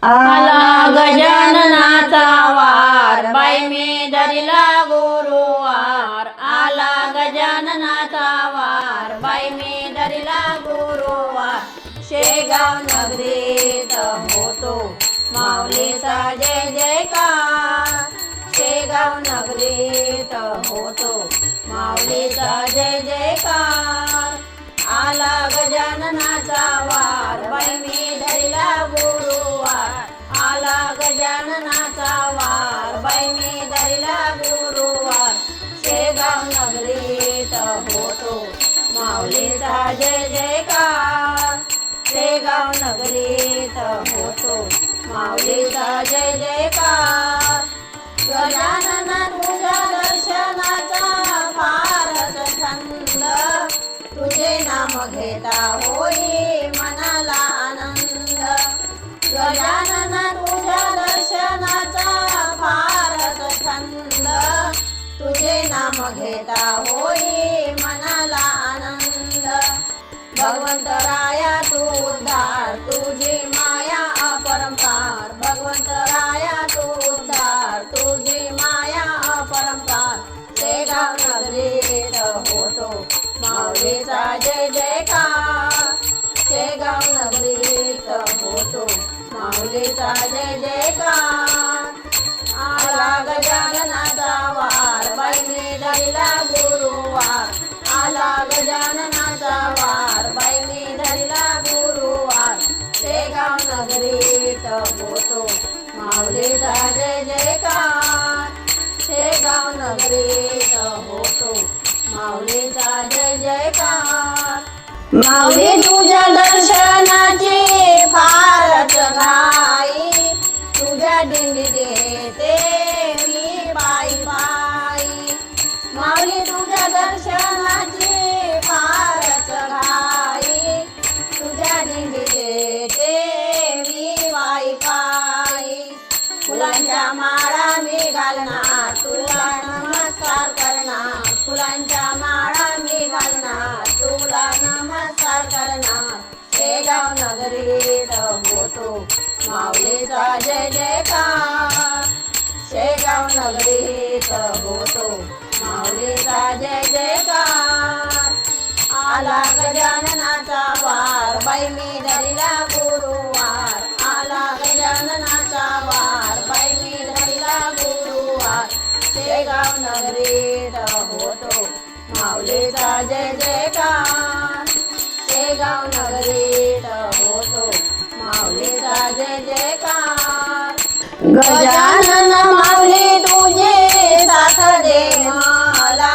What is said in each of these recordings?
आला गजाननाचा वार, बाई मी धरिला गुरुवार. आला गजाननाचा वार, बाई मी धरिला गुरुवार. शेगाव नगरीत होतो माऊलीचा जय जयकार. शेगाव नगरीत होतो माऊलीचा जय जयकार. आला गजाननाचा वार, बाई मी धरिला गुरुवार. आला गजाननाचा वार, बाई मी धरिला गुरुवार. शेगाव नगरीत होतो माऊलीचा जय जयकार. शेगाव नगरीत होतो माऊलीचा जय जयकार. गजानन तुझ्या दर्शनाचा फारच छंद, तुझे नाम घेता होई मनाला आनंद. गजानन तुझ्या दर्शनाचा फारच छंद, तुझे नाम घेता होई मनाला आनंद. भगवंत राया तू उद्धार, तुझी माया अपरंपार. भगवंत राया तू उद्धार, तुझी माया अपरंपार. शेगाव नगरीत होतो माऊलीचा जय जयकार. शेगाव नगरीत होतो माऊलीचा जय जयकार. आला गजाननाचा वार, बाई मी धरिला गुरुवार. आला गजाननाचा वार, बाई मी धरिला गुरुवार. शेगाव नगरीत होतो माऊलीचा जय जयकार. शेगाव नगरीत होतो माऊलीचा जय जयकार. माऊली तुझ्या दर्शनाची फारच घाई, तुझ्या दिंडीत येते मी पायी पायी. माऊली तुझ्या दर्शनाची फारच घाई, तुझ्या दिंडीत येते मी पायी पायी. फुलांच्या माळा मी घालणार, तुला नमस्कार करणार. फुलांच्या माळा मी घालणार, तुला नमस्कार करणार. शेगाव नगरीत होतो माऊलीचा जय जयकार. शेगाव नगरीत होतो माऊलीचा जय जयकार. आला गजाननाचा वार, बाई मी धरिला गुरुवार. आला गजाननाचा वार, बाई मी धरिला गुरुवार. शेगाव नगरीत होतो माऊलीचा जय जयकार. शेगाव नगरीत होतो माऊलीचा जय जयकार. गजानन माऊली तुझे साथ दे मला,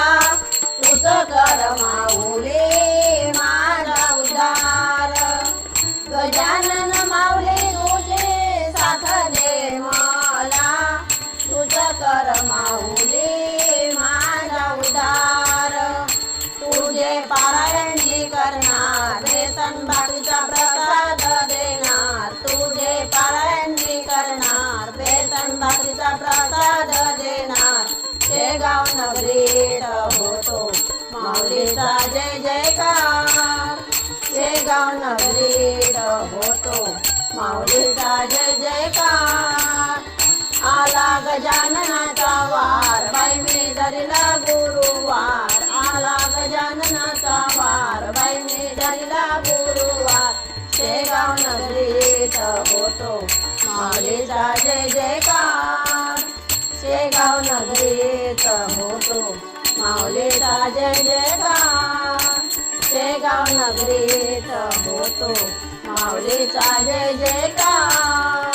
तुझ कर माऊली माझा उद्धार. गजानन माऊली तुझे साथ दे मला, तुझ कर माऊली माझा उद्धार. तुझे पारायण जी करणार, बेसन भाकरीचा प्रसाद देणार. तुझे पारायण जी करणार, बेसन भाकरीचा प्रसाद देणार. शेगाव नगरीत होतो माऊलीचा जय जयकार. शेगाव नगरीत होतो माऊलीचा जय जयकार. आला गजाननाचा वार, बाई मी धरिला गुरुवार. आला गजाननाचा वार, बाई मी धरिला गुरुवार. शेगाव नगरीत होतो माऊलीचा जय जयकार. शेगाव नगरीत होतो माऊलीचा जय जयकार. शेगाव नगरीत होतो माऊलीचा जय जयकार.